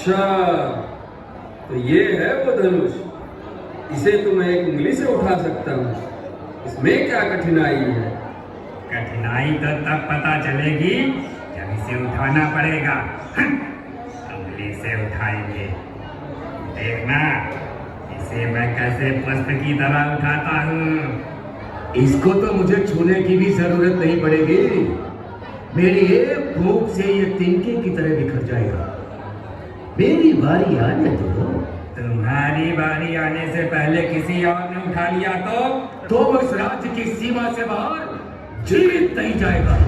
अच्छा, तो ये है वो धनुष। इसे तो मैं एक उंगली से उठा सकता हूँ। इसमें क्या कठिनाई है? कठिनाई तो तब पता चलेगी जब इसे उठाना पड़ेगा। उंगली से उठाएंगे, देखना इसे मैं कैसे पुष्प की तरह उठाता हूँ। इसको तो मुझे छूने की भी जरूरत नहीं पड़ेगी। मेरी एक फूंक से ये तिनके की तरह बिखर जाएगा। मेरी बारी आने दो। तुम्हारी बारी आने से पहले किसी और ने उठा लिया तो वो इस राज्य की सीमा से बाहर जीवित नहीं जाएगा।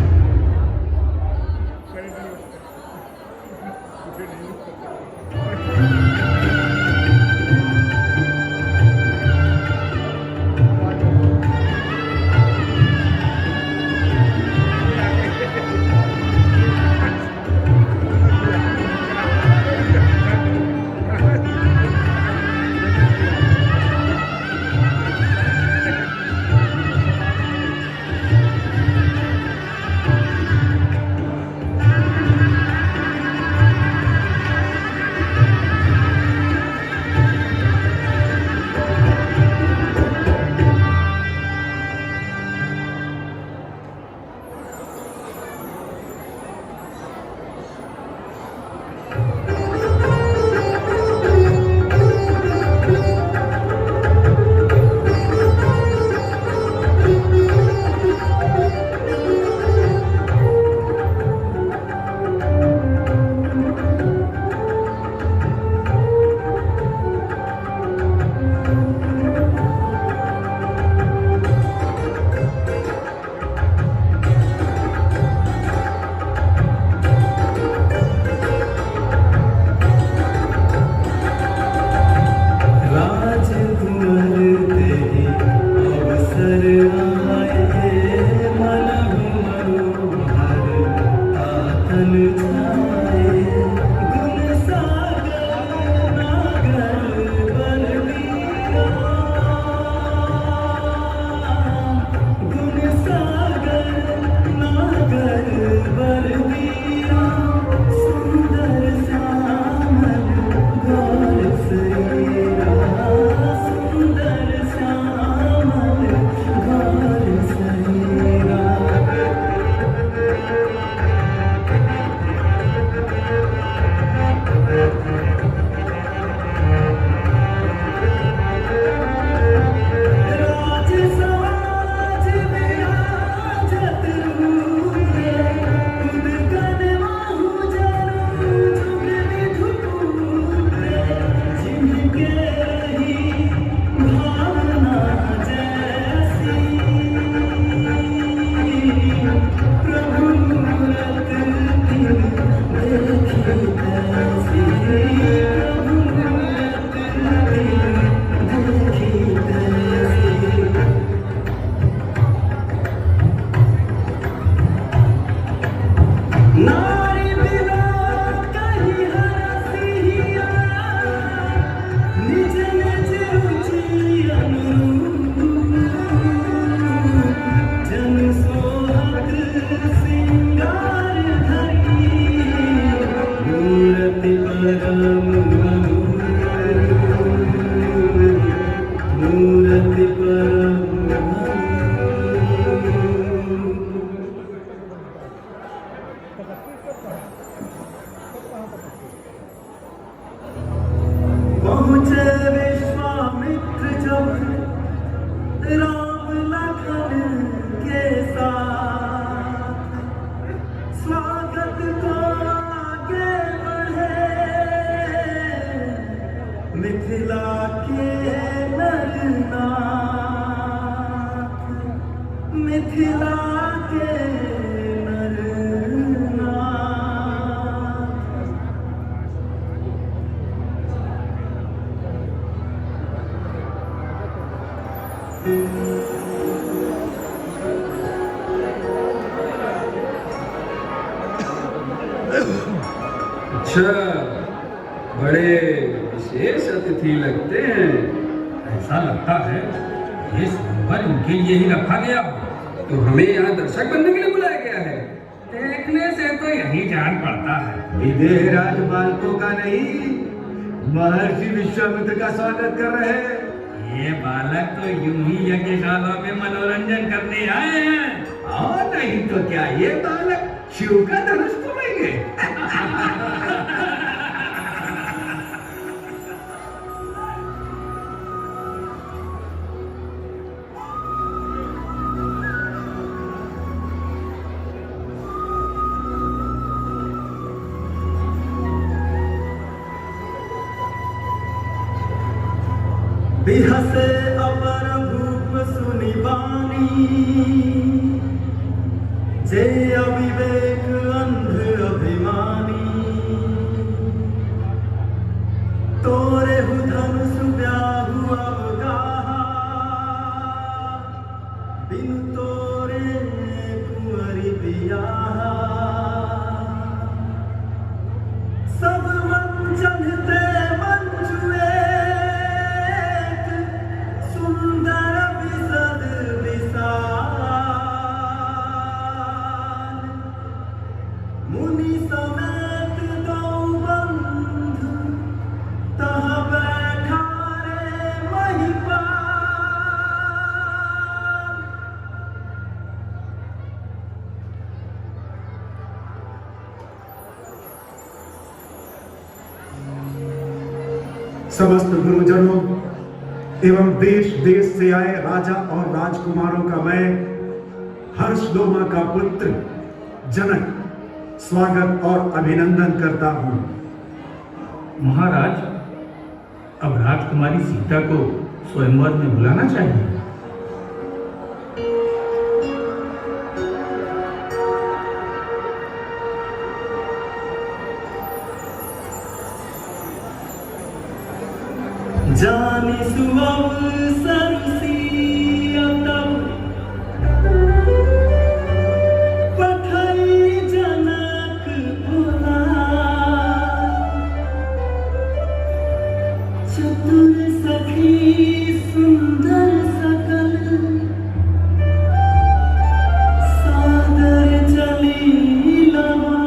अच्छा, बड़े विशेष अतिथि लगते हैं। ऐसा लगता है ये संबर उनके लिए ही रखा गया। तो हमें यहाँ दर्शक बनने के लिए बुलाया गया है। देखने से तो यही जान पड़ता है। विदेह राज बालकों का नहीं, महर्षि विश्वामित्र का स्वागत कर रहे हैं। ये बालक तो यूं ही यज्ञशाला में मनोरंजन करने आए हैं। और नहीं तो क्या, ये बालक शिव का धनुष तोड़ेंगे। बिहसे अपर भूप सुनि बानी, जे अविवेक अंध अभिमानी। तोरे हु धनुष व्याहु अवगाहा, बिनु तोरे कुंवरी बियाहा। सब मंचन ते मंजुए, सुंदर विशद विशाल। मुनि समेत दो बंधु, तह बैठा रे महिपाल। समस्त गुरुजनों एवं देश देश से आए राजा और राजकुमारों का मैं हर्षलोमा का पुत्र जनक स्वागत और अभिनंदन करता हूं। महाराज, अब राजकुमारी सीता को स्वयंवर में बुलाना चाहिए। जानि सुअवसर सिया तब, पठई जनक बुलाए। चतुर सखी सुंदर सकल, सादर चली लवा।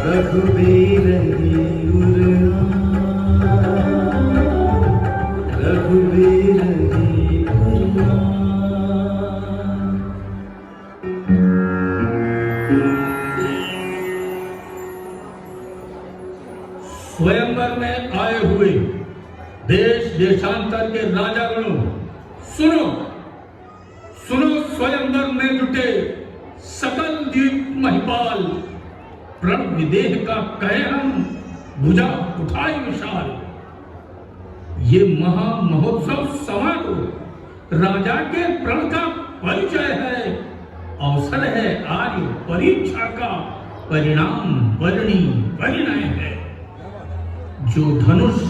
रघुबीर रघुबीर रघुबीर देशांतर के राजागणों, सुनो सुनो, स्वयंवर में जुटे सकल द्वीप महिपाल, प्रण विदेह का कहे हम, भुजा उठाई विशाल। ये महा महोत्सव समारोह राजा के प्रण का परिचय है, अवसर है आर्य परीक्षा का, परिणाम वर्णी परिणय है। जो धनुष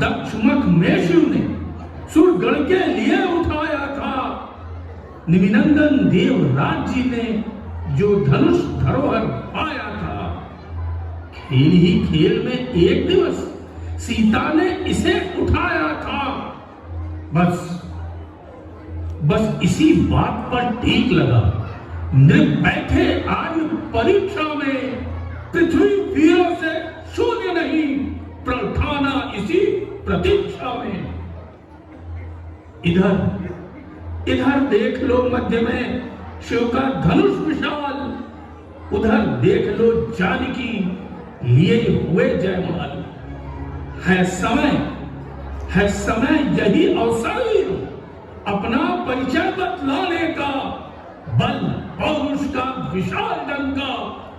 दक्षमुख मेषु ने सुरगण के लिए उठाया था, निमिनंदन देवराज जी ने जो धनुष धरोहर पाया था, खेल ही खेल में एक दिवस सीता ने इसे उठाया था। बस इसी बात पर टीक लगा, नृप बैठे आज परीक्षा में, पृथ्वी वीरों से शून्य नहीं, प्रण ठाना इसी प्रतीक्षा में। इधर देख लो मध्य में शिव का धनुष विशाल, उधर देख लो जानकी लिए हुए जयमाल। है समय यही अवसर अपना परिचय बतलाने का, बल पौरुष का विशाल डंका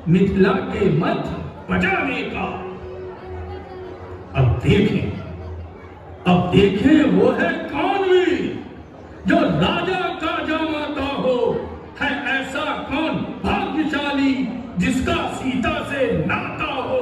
मिथिला के मध्य बजाने का। अब देखें वो है कौन वीर जो राजा का जामाता हो, है ऐसा कौन भाग्यशाली जिसका सीता से नाता हो।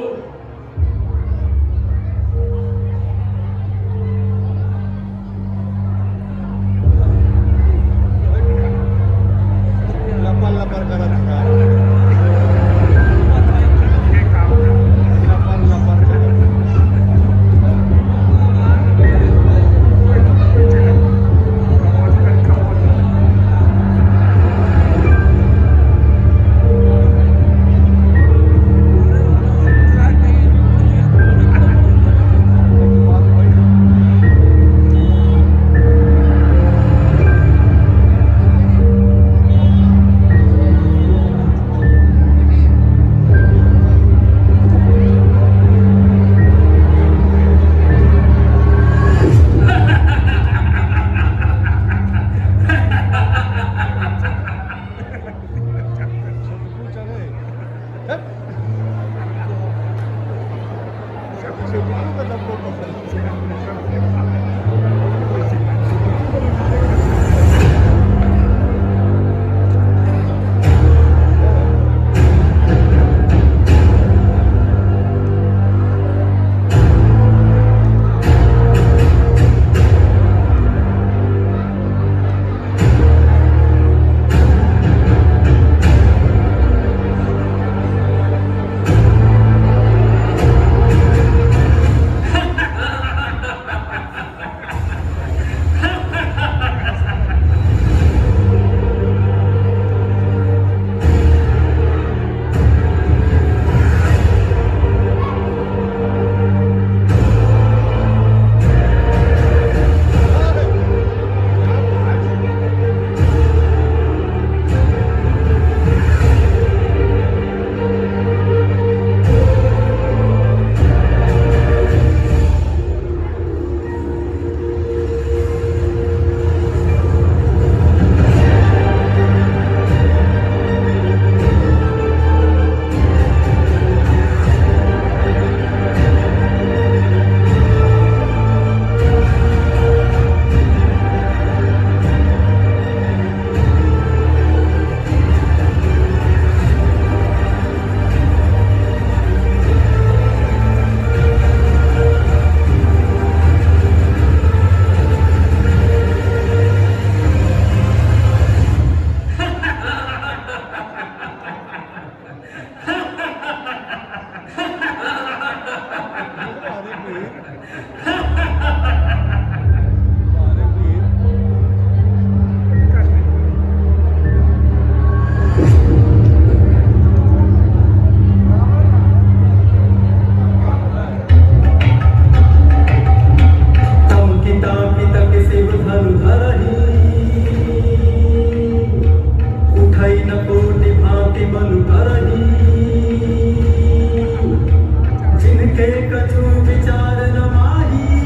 जिनके कछु विचार न माही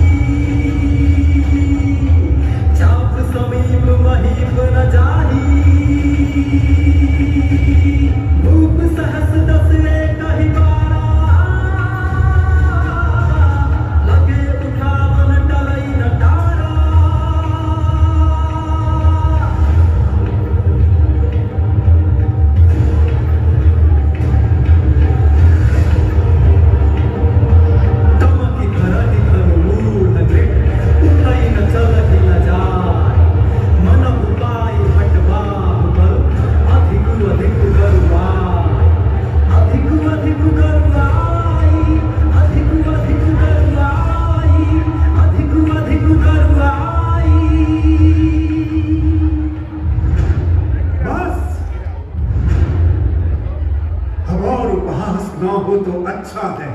अच्छा है।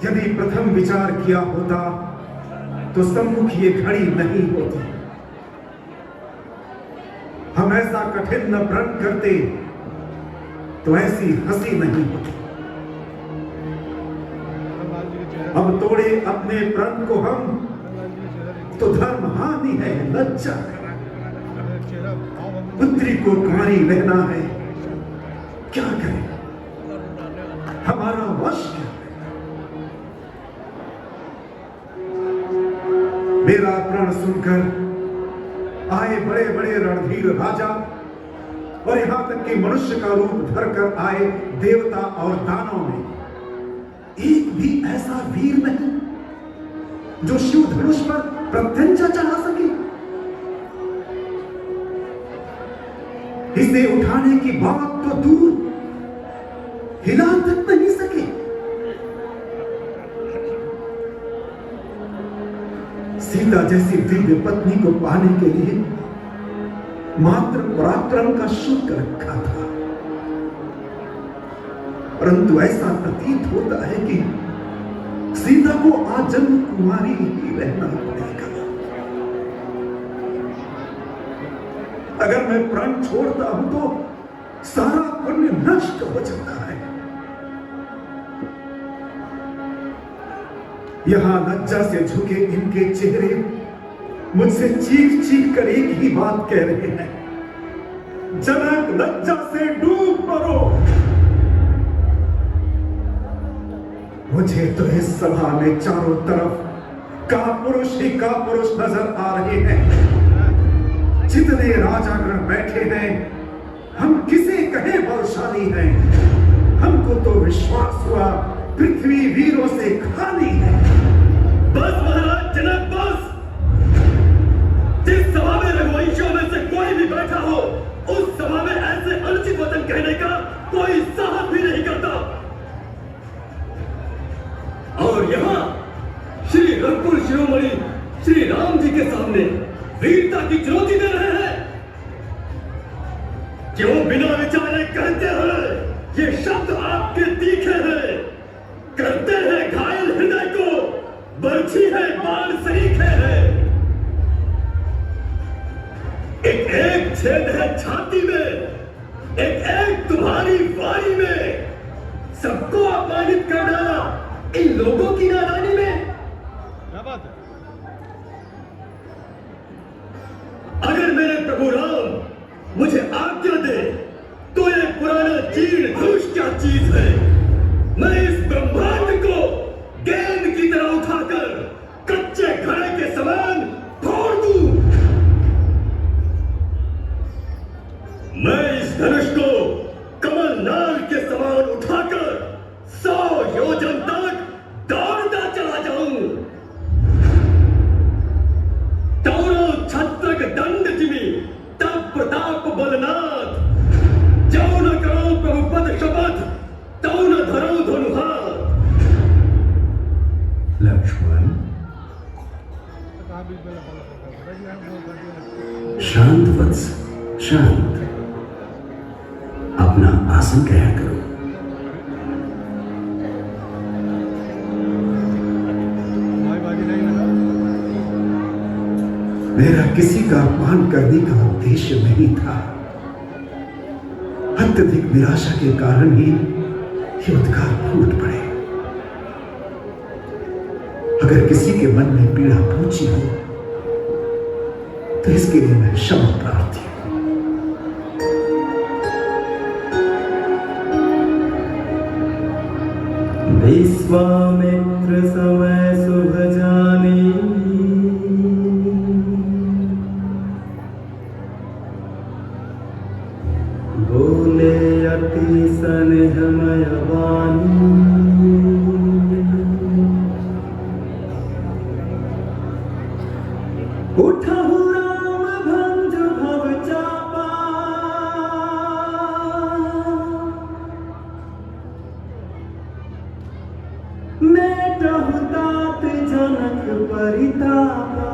यदि प्रथम विचार किया होता तो सम्मुख ये घड़ी नहीं होती। हम ऐसा कठिन न प्रण करते तो ऐसी हंसी नहीं होती। अब तोड़े अपने प्रण को हम तो धर्म हानि है, लज्जा है। पुत्री को कुंवारी रहना है, क्या करें, हमारा वश क्या है। मेरा प्रण सुनकर आए बड़े बड़े रणधीर राजा और यहां तक कि मनुष्य का रूप धरकर आए देवता और दानव में एक भी ऐसा वीर नहीं जो शिव धनुष पर प्रत्यंचा चढ़ा सके। इसे उठाने की बात तो दूर, हिला तक नहीं सके। सीता जैसी दिव्य पत्नी को पाने के लिए मात्र पराक्रम का शुल्क रखा था, परंतु ऐसा प्रतीत होता है कि सीता को आजन्म कुमारी ही रहना पड़ेगा। अगर मैं प्रण छोड़ता हूं तो सारा पुण्य नष्ट हो जाता है। यहां लज्जा से झुके इनके चेहरे मुझसे चीख चीख कर एक ही बात कह रहे हैं, जनक लज्जा से डूब मरो। मुझे तो इस सभा में चारों तरफ का पुरुष ही का पुरुष नजर आ रहे हैं। जितने राजागण बैठे हैं, हम किसे कहे बलशाली हैं। हमको तो विश्वास हुआ पृथ्वी वीरों से खाली है। बस महाराज, जनक बस। जिस सभा में रघुवंशियों में से कोई भी बैठा हो, उस सभा में ऐसे अनुचित वचन कहने का कोई साहस भी नहीं करता। और यहाँ श्री रघुकुल शिरोमणि श्री राम जी के सामने वीरता की चुनौती दे रहे हैं। क्यों बिना विचारे कहते हैं? ये शब्द आपके तीखे हैं, करते हैं घायल हृदय को, बरछी है बाण सरीखे है। एक छेद है छाती में, एक तुम्हारी वारी में। सबको अपमानित कर डाला इन लोगों की नादानी में। क्या बात है? अगर मेरे प्रभु राम मुझे आज्ञा दे तो ये पुराना जीर्ण धनुष क्या चीज है। मैं इस ब्रह्मांड को गेंद की तरह उठाकर कच्चे घड़े के समान फोड़ दूं। मैं इस धनुष को कमल नाल के समान उठाकर 100 योजन तक दौड़ता चला जाऊं। दौड़ो छत्रक दंड जिमी तब प्रताप बलनाथ। जाओ न करो प्रभु पद शपथ, तौ न धरो धनुहाथ। लक्ष्मण, शांत वत्स, शांत। अपना आसन ग्रहण करो। मेरा किसी का अपमान करने का उद्देश्य नहीं था। अत्यधिक निराशा के कारण ही ये उद्गार फूट पड़े। अगर किसी के मन में पीड़ा पहुंची हो तो इसके लिए मैं क्षमा प्रार्थी हूं। विश्वामित्र समय शुभ जानी, बोले अति स्नेहमय वाणी। उठहु राम भंज भव चापा, मेटहु तात जनक परितापा।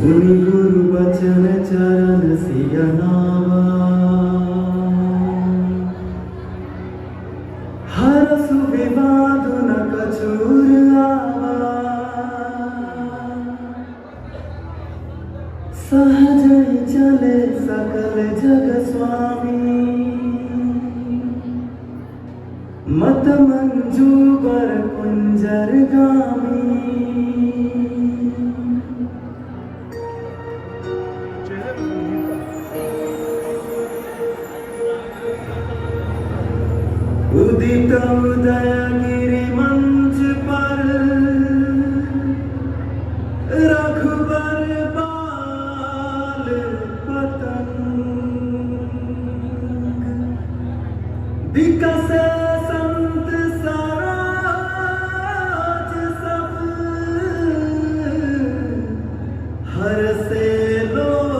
सुनि गुरु बचन चरण सिय नावा हर सुविवाद न कछुर आवा सहज ही चले सकल जग स्वामी मत मंजू बर कुंजर गामी उदित उदयगिरि मंच पर रघुबर बाल पतंग विकसे संत सराज सब हर से लोचन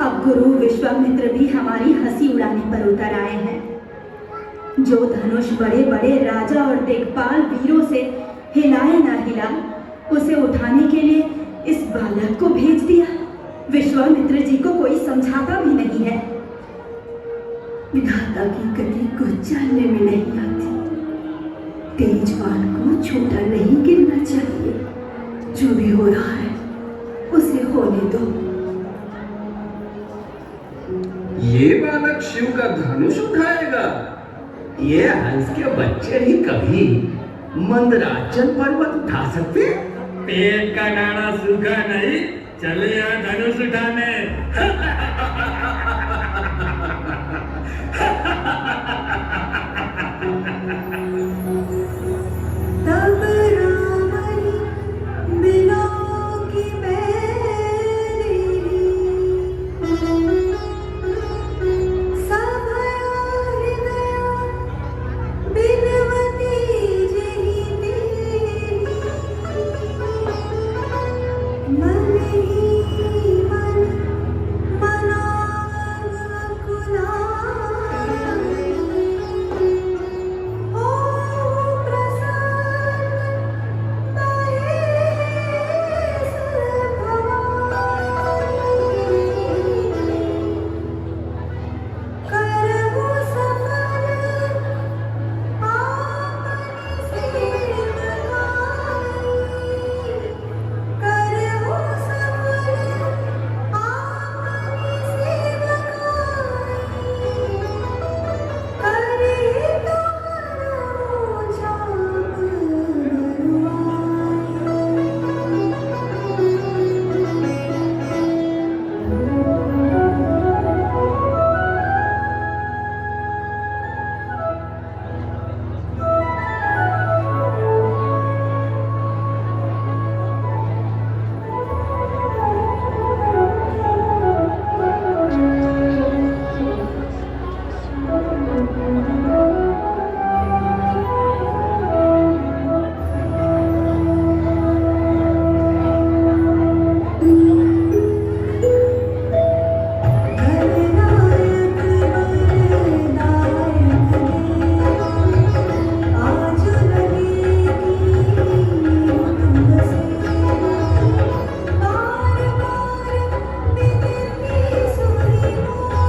अब गुरु विश्वामित्र भी हमारी हंसी उड़ाने पर उतर आए हैं। जो धनुष बड़े बड़े राजा और दिग्पाल वीरों से हिलाए ना हिला, उसे उठाने के लिए इस बालक को भेज दिया। विश्वामित्र जी को कोई समझाता भी नहीं है। विधाता की गति को जानने में नहीं आती। तेजवान को छोटा नहीं गिरना चाहिए। जो भी हो रहा है उसे होने दो। ये बालक शिव का धनुष उठाएगा? ये हंस के बच्चे ही कभी मंदराचल पर्वत उठा सकते? पेट का नाड़ा सूखा नहीं, चले यहाँ धनुष उठाने। तब रावण बिना की मेरी सभया हृदय बिनवती जही तेरी मन ही मन मनान कुलाय ओ प्रसन्न महेश भवानी करहु सफल आपनि सेवकाई करहु सफल आपनि सेवकाई करे तुम्हारो जाप गणनायक वरदायक देवा आज लगेगी तुम सेवा बार बार बिनती सुनी मोरी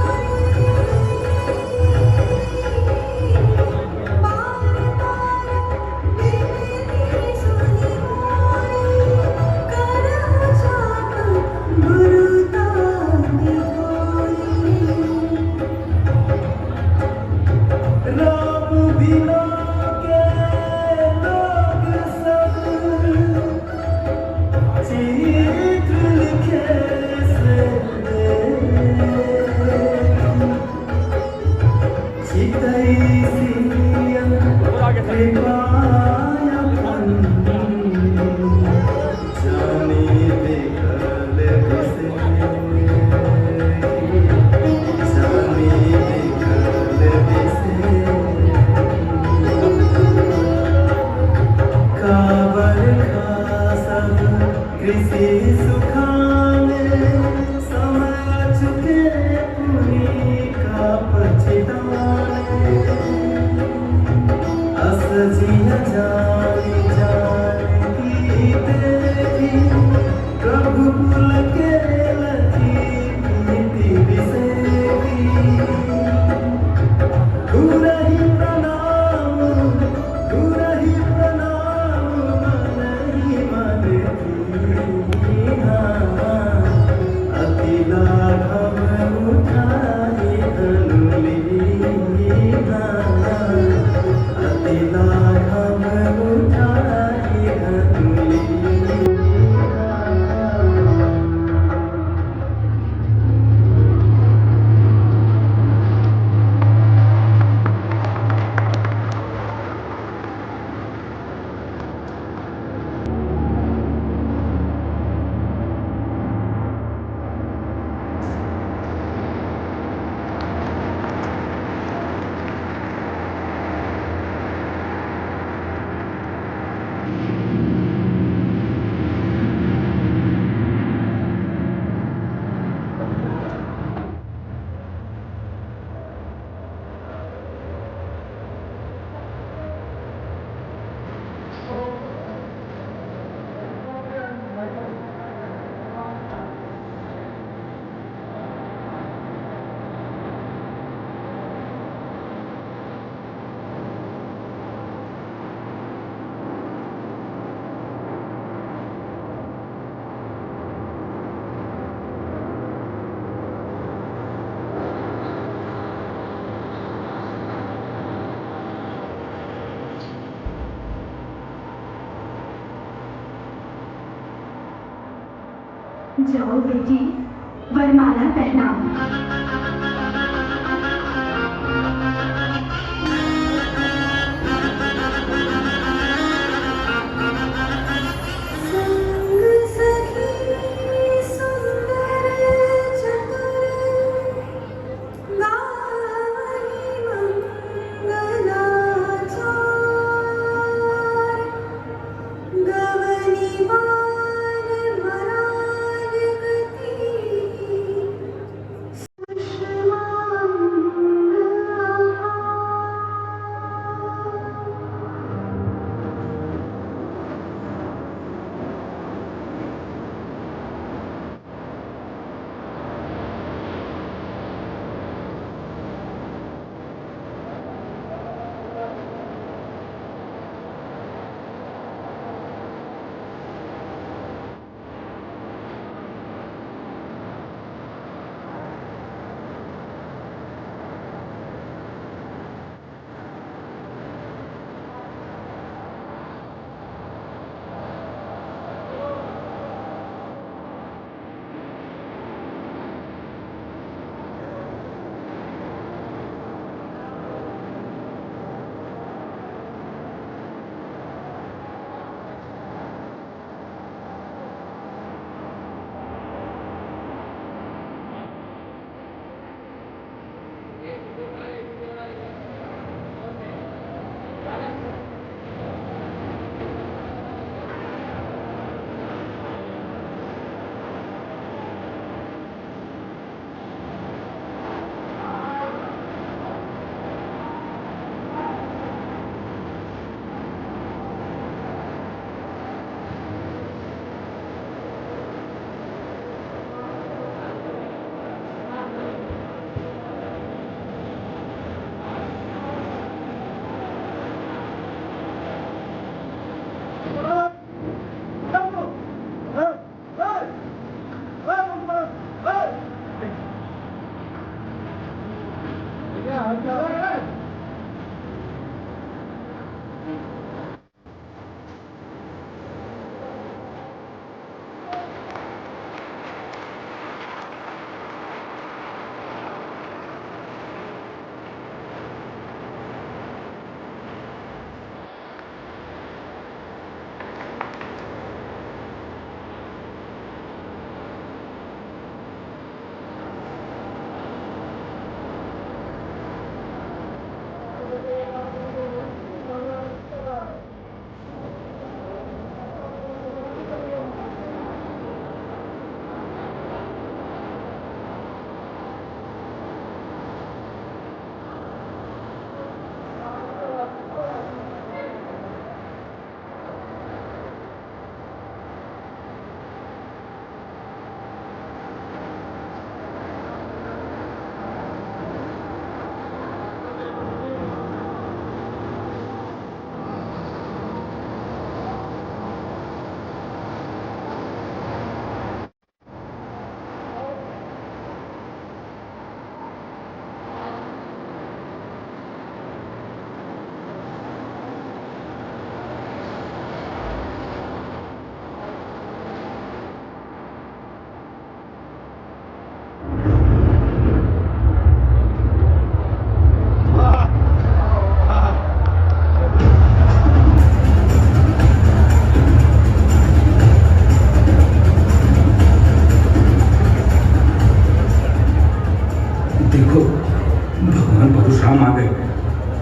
बार बार बिनती सुनी मोरी करहु जाप गुरु ताति थोरी राम बिना के लोग सब चित्र लिखे से चितई सिया कृपायपन जानी देखल बिसे जानी देखल बिसे काबर खासब कृषि सुखाने समय चुके पुनी का पछताने ही प्रणाम, दूर ही प्रणाम, मन ही मन दीना। अति लाघव उठाए धनु लीना, अति लाघव उठाए धनु लीना। जाओ बेटी, वरमाला पहनाओ। संग सखी सुंदर चतुर, गावहि मंगलाचार। गवनि बार मरार गति,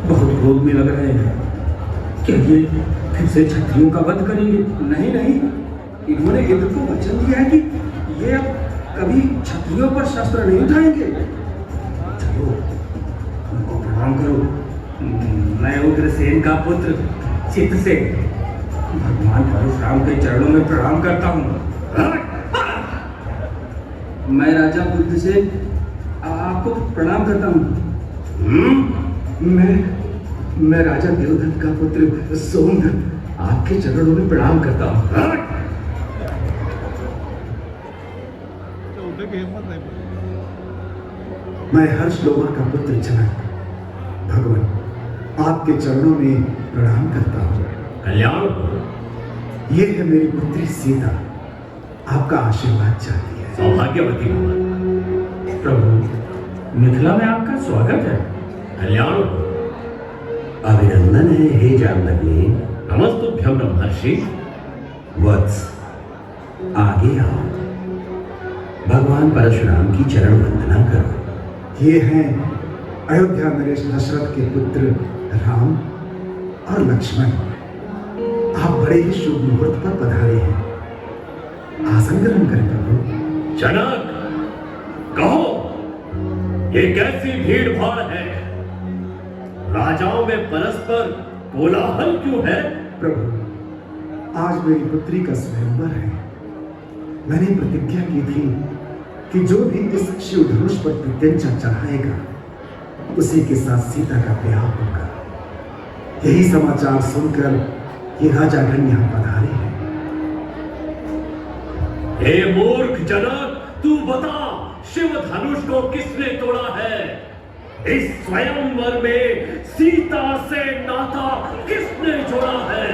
बहुत क्रोध में लग रहे हैं। क्या ये फिर से क्षत्रियों का वध करेंगे? नहीं नहीं, इन्होंने इंद्र को वचन दिया है कि ये अब कभी क्षत्रियों पर शस्त्र नहीं उठाएंगे। चलो उनको प्रणाम करो। मैं उग्रसेन का पुत्र चित्रसेन भगवान परशुराम के चरणों में प्रणाम करता हूँ। मैं राजा बुद्धसेन आपको प्रणाम करता हूँ। मैं राजा देवदत्त का पुत्र सोमदत्त आपके चरणों में प्रणाम करता हूँ। मैं हर्षलोमा का पुत्र जनक भगवान आपके चरणों में प्रणाम करता हूँ। कल्याण ये है मेरी पुत्री सीता, आपका आशीर्वाद चाहती है। सौभाग्यवती भवन। प्रभु मिथिला में आपका स्वागत है। कल्याण अभिनंदन है हे जामनगरी। नमस्तुभ्यं ब्रह्मर्षि। वत्स आगे आओ, भगवान परशुराम की चरण वंदना करो। ये हैं अयोध्या नरेश दशरथ के पुत्र राम और लक्ष्मण। आप बड़े ही शुभ मुहूर्त पर पधारे हैं। आसन ग्रहण करें प्रभु। जनक कहो, ये कैसी भीड़ भाड़ है? राजाओं में परस्पर कोलाहल क्यों है? प्रभु, आज मेरी पुत्री का स्वयंवर है। मैंने प्रतिज्ञा की थी कि जो भी इस शिव धनुष पर प्रत्यंचा चढ़ाएगा उसी के साथ सीता का ब्याह होगा। यही समाचार सुनकर ये राजागण यहाँ पधारे हैं। हे मूर्ख जनक, तू बता, शिव धनुष को किसने तोड़ा है? इस स्वयंवर में सीता से नाता किसने जोड़ा है?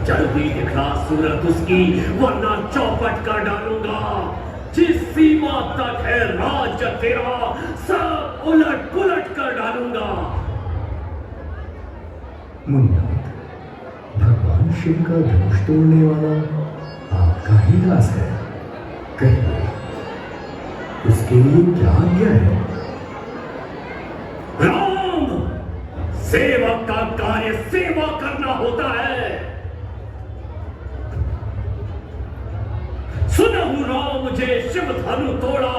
जल्दी दिखला सूरत उसकी, वरना चौपट कर डालूंगा। जिस सीमा तक है राज्य तेरा, सब उलट पुलट कर डालूंगा। मुन्ना, भगवान शिव का धनुष तोड़ने वाला आपका ही दास है। कहिए, उसके लिए क्या आज्ञा है? राम, सेवक का कार्य सेवा करना होता है। सुनहु राम मुझे शिव धनु तोड़ा,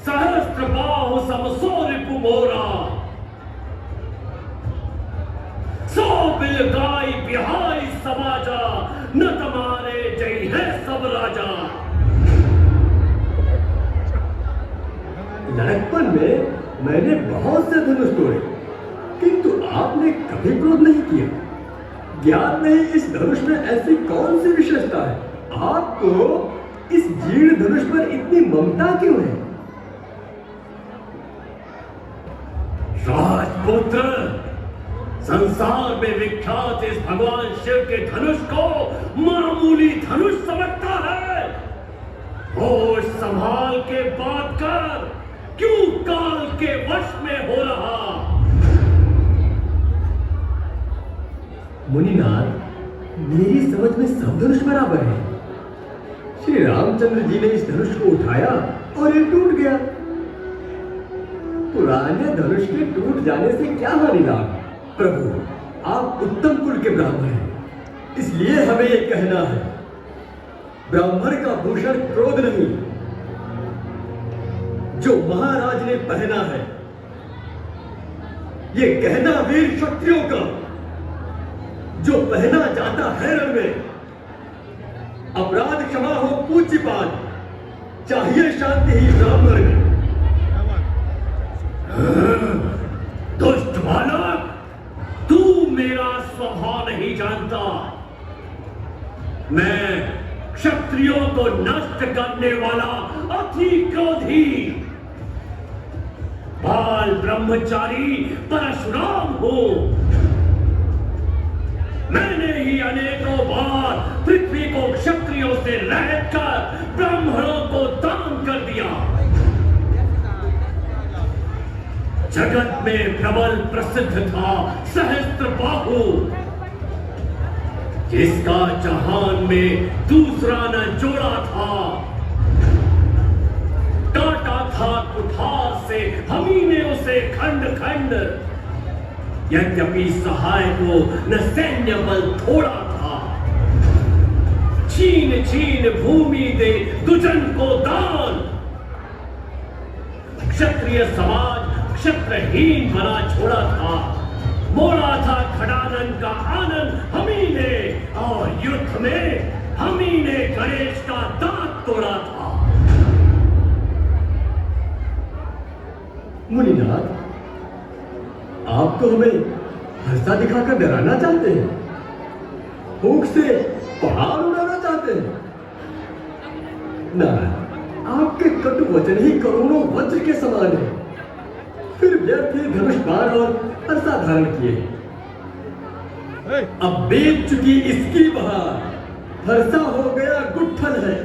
सहस्त्र बाहु समसो रिपु मोरा। सौ बिल गाय बिहाई समाजा, न तुम्हारे जय है सब राजा। लड़कपन में मैंने बहुत से धनुष तोड़े, किंतु आपने कभी क्रोध नहीं किया। ज्ञान नहीं इस धनुष में ऐसी कौन सी विशेषता है? आपको इस जीर्ण धनुष पर इतनी ममता क्यों है? राजपुत्र, संसार में विख्यात इस भगवान शिव के धनुष को मामूली धनुष समझता है। होश संभाल के बात कर, क्यों काल के वश में हो रहा? मुनिनाथ, मेरी समझ में सब धनुष बराबर है। श्री रामचंद्र जी ने इस धनुष को उठाया और ये टूट गया। पुराने धनुष के टूट जाने से क्या हानि लाभ? प्रभु, आप उत्तम कुल के ब्राह्मण हैं, इसलिए हमें ये कहना है, ब्राह्मण का भूषण क्रोध नहीं। जो महाराज ने पहना है, ये गहना वीर क्षत्रियों का, जो पहना जाता है रण में। अपराध क्षमा हो पूज्यपाद, चाहिए शांति ही ब्राह्मण में। दुष्ट बालक, तू मेरा स्वभाव नहीं जानता। मैं क्षत्रियों को नष्ट करने वाला अति क्रोधी बाल ब्रह्मचारी परशुराम हूं। मैंने ही अनेकों बार पृथ्वी को क्षत्रियों से रहित कर ब्राह्मणों को दान कर दिया। जगत में प्रबल प्रसिद्ध था सहस्त्र बाहु, जिसका जहान में दूसरा न जोड़ा था। काटा था कुठार से हम ही ने उसे खंड खंड। यद्यपि सहाय को न सैन्य बल थोड़ा था, छीन छीन भूमि दे दुजन को दान। क्षत्रिय समाज क्षत्रहीन बना छोड़ा था, मोड़ा था खड़ानन का आनंद हमी ने, और युद्ध में हमी ने गणेश का दांत तोड़ा था। मुनिनाथ, आप तो हमें हंसा दिखाकर डराना चाहते हैं, भूख से पहाड़ उड़ाना चाहते हैं। ना, आपके कटु वचन ही करोड़ों वज्र के समान है। फिर व्यर्थ ही धनुष बाण और हंसा धारण किए। अब बीत चुकी इसकी बहार, फरसा हो गया गुट्ठल है।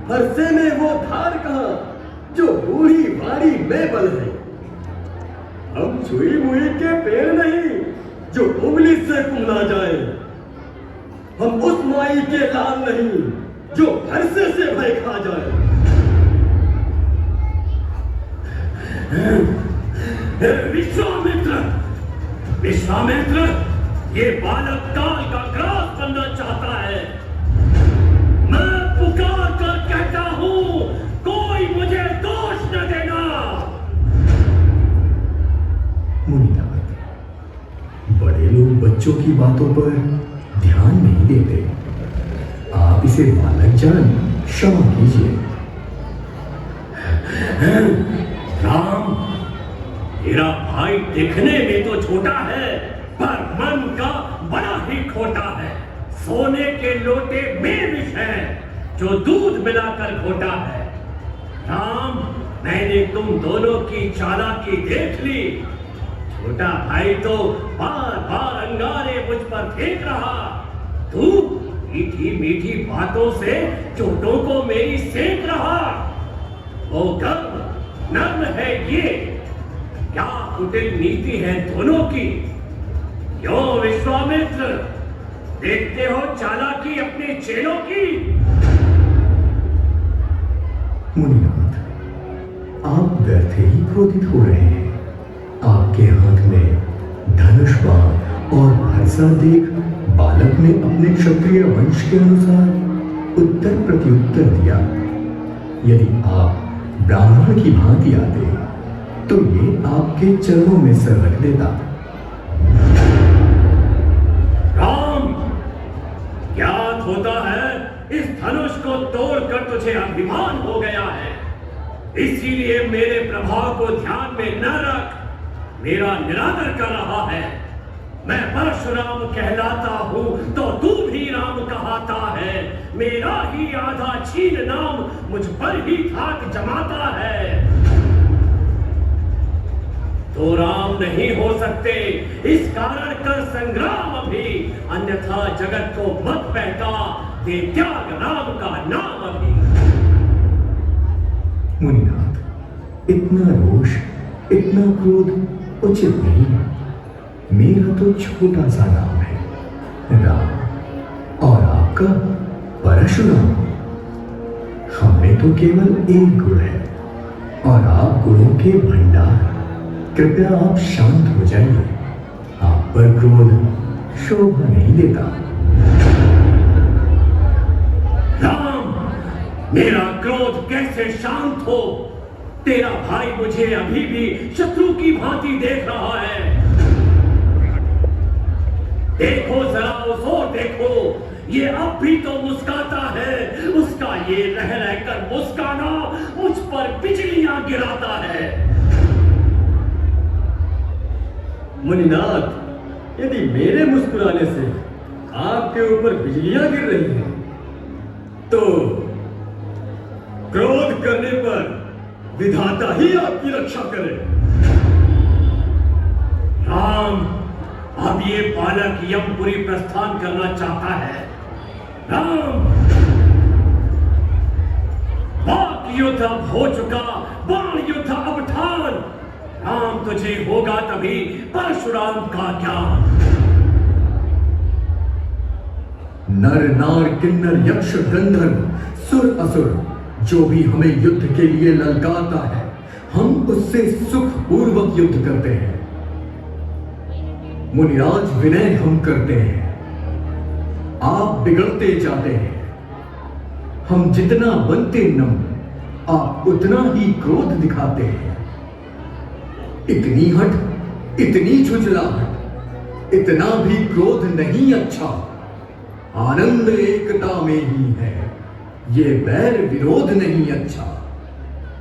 फरसे में वो धार कहां जो बूढ़ी वारी में बल है। हम छुई मुई के पेड़ नहीं जो उंगली से कुमला जाए। हम उस माई के लाल नहीं जो फरसे से भय खा जाए। विश्वामित्र, विश्वामित्र, ये बालक काल का ग्रास बनना चाहता है। मैं पुकार कर कहता हूं, कोई मुझे दोष न देना। मुनिनाथ, बड़े लोग बच्चों की बातों पर ध्यान नहीं देते। आप इसे बालक जान क्षमा कीजिए। राम, मेरा भाई दिखने में तो छोटा है, पर मन का बड़ा ही खोटा है। सोने के लोटे में विष है जो दूध मिलाकर घोटा है। राम, मैंने तुम दोनों की चालाकी देख ली। छोटा भाई तो बार बार अंगारे मुझ पर फेंक रहा। तू मीठी मीठी बातों से चोटों को मेरी सेक रहा। वो गर्व नर्म है ये, क्या कुटिल नीति है दोनों की। क्यों विश्वामित्र, देखते हो चालाकी अपने चेलों की। मुनिनाथ, आप व्यर्थ ही क्रोधित हो रहे हैं। आपके हाथ में धनुष बाण और हर्षा देख बालक ने अपने क्षत्रिय वंश के अनुसार उत्तर प्रत्युत्तर दिया। यदि आप ब्राह्मण की भांति आते तो ये आपके चरणों में सर रख देता। राम, ज्ञात होता है इस धनुष को तोड़कर तुझे अभिमान हो गया है, इसीलिए मेरे प्रभाव को ध्यान में न रख मेरा निरादर कर रहा है। मैं परशुराम कहलाता हूं तो तू भी राम कहाता है। मेरा ही आधा छीन नाम मुझ पर ही धाक जमाता है। तो राम नहीं हो सकते, इस कारण कर संग्राम अभी, अन्यथा जगत को मत बहका दे त्याग राम का नाम अभी। मुनिनाथ, इतना रोष, इतना क्रोध उचित नहीं है। मेरा तो छोटा सा नाम है राम, और आपका परशुराम। हमें तो केवल एक गुण है और आप गुणों के भंडार। कृपया आप शांत हो जाइए। आप पर क्रोध शोभा नहीं देता। राम, मेरा क्रोध कैसे शांत हो। तेरा भाई मुझे अभी भी शत्रु की भांति देख रहा है। देखो जरा उस ओर देखो, ये अब भी तो मुस्काता है। उसका ये रह रहकर मुस्काना मुझ पर बिजलियां गिराता है। मुनिनाथ, यदि मेरे मुस्कुराने से आपके ऊपर बिजलियां गिर रही हैं, तो क्रोध करने पर विधाता ही आपकी रक्षा करे। राम, अब ये बालक यमपुरी प्रस्थान करना चाहता है। राम, वाक युद्ध अब हो चुका, बाण युद्ध अब ठान। राम, तुझे होगा तभी परशुराम का ज्ञान। नर नार किन्नर यक्ष गंधर्व सुर असुर जो भी हमें युद्ध के लिए ललकारता है, हम उससे सुखपूर्वक युद्ध करते हैं। मुनिराज विनय हम करते हैं, आप बिगड़ते जाते हैं। हम जितना बनते नम, आप उतना ही क्रोध दिखाते हैं। इतनी हट, इतनी झुंझलाहट, इतना भी क्रोध नहीं अच्छा। आनंद एकता में ही है, ये बैर विरोध नहीं अच्छा।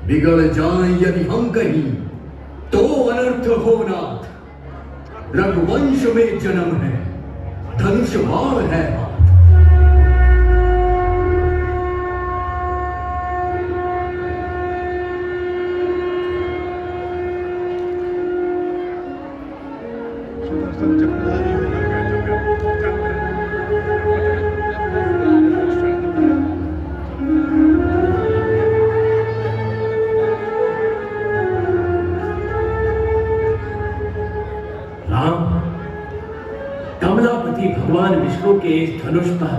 बिगड़ जाएं यदि हम कहीं तो अनर्थ हो नाथ। रघुवंश में जन्म है, धनुष बाण है हाथ। कमलापति भगवान विष्णु के इस धनुष पर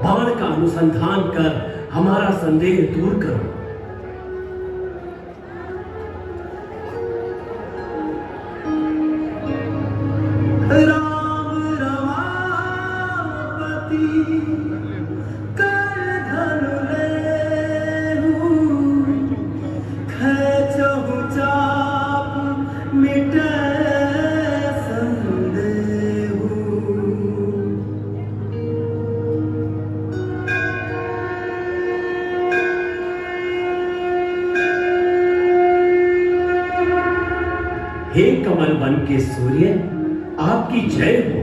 बाण का अनुसंधान कर हमारा संदेह दूर करो। राम रमापति कर धनु लेहु, खेचहु चाप मिटे संदेहु। हे कमल वन के सूर्य, आपकी जय हो।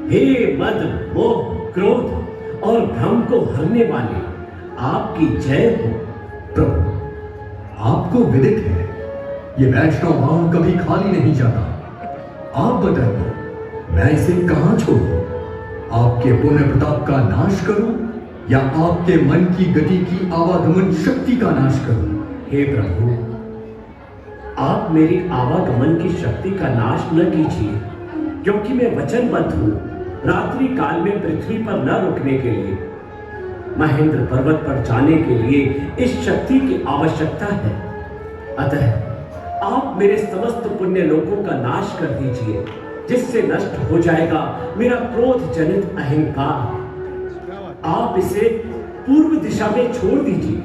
हे मद मोह क्रोध और भ्रम को हरने वाले, आपकी जय हो। प्रभु, आपको विदित है ये वैष्णव बाण कभी खाली नहीं जाता। आप बताइए, मैं इसे कहां छोड़ूं? आपके पुण्य प्रताप का नाश करूं या आपके मन की गति की आवागमन शक्ति का नाश करूं? हे प्रभु, आप मेरी आवागमन की शक्ति का नाश न कीजिए, क्योंकि मैं वचनबद्ध हूं रात्रि काल में पृथ्वी पर न रुकने के लिए। महेंद्र पर्वत पर जाने के लिए इस शक्ति की आवश्यकता है। अतः आप मेरे समस्त पुण्य लोकों का नाश कर दीजिए, जिससे नष्ट हो जाएगा मेरा क्रोध जनित अहंकार। आप इसे पूर्व दिशा में छोड़ दीजिए।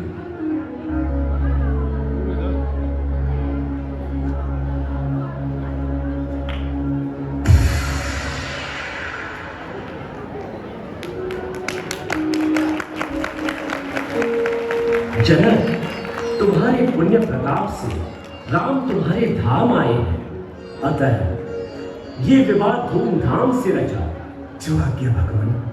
जनक, तुम्हारे पुण्य प्रताप से राम तुम्हारे धाम आए हैं, अतः ये विवाद धूमधाम से रचा। जो आज्ञा भगवान।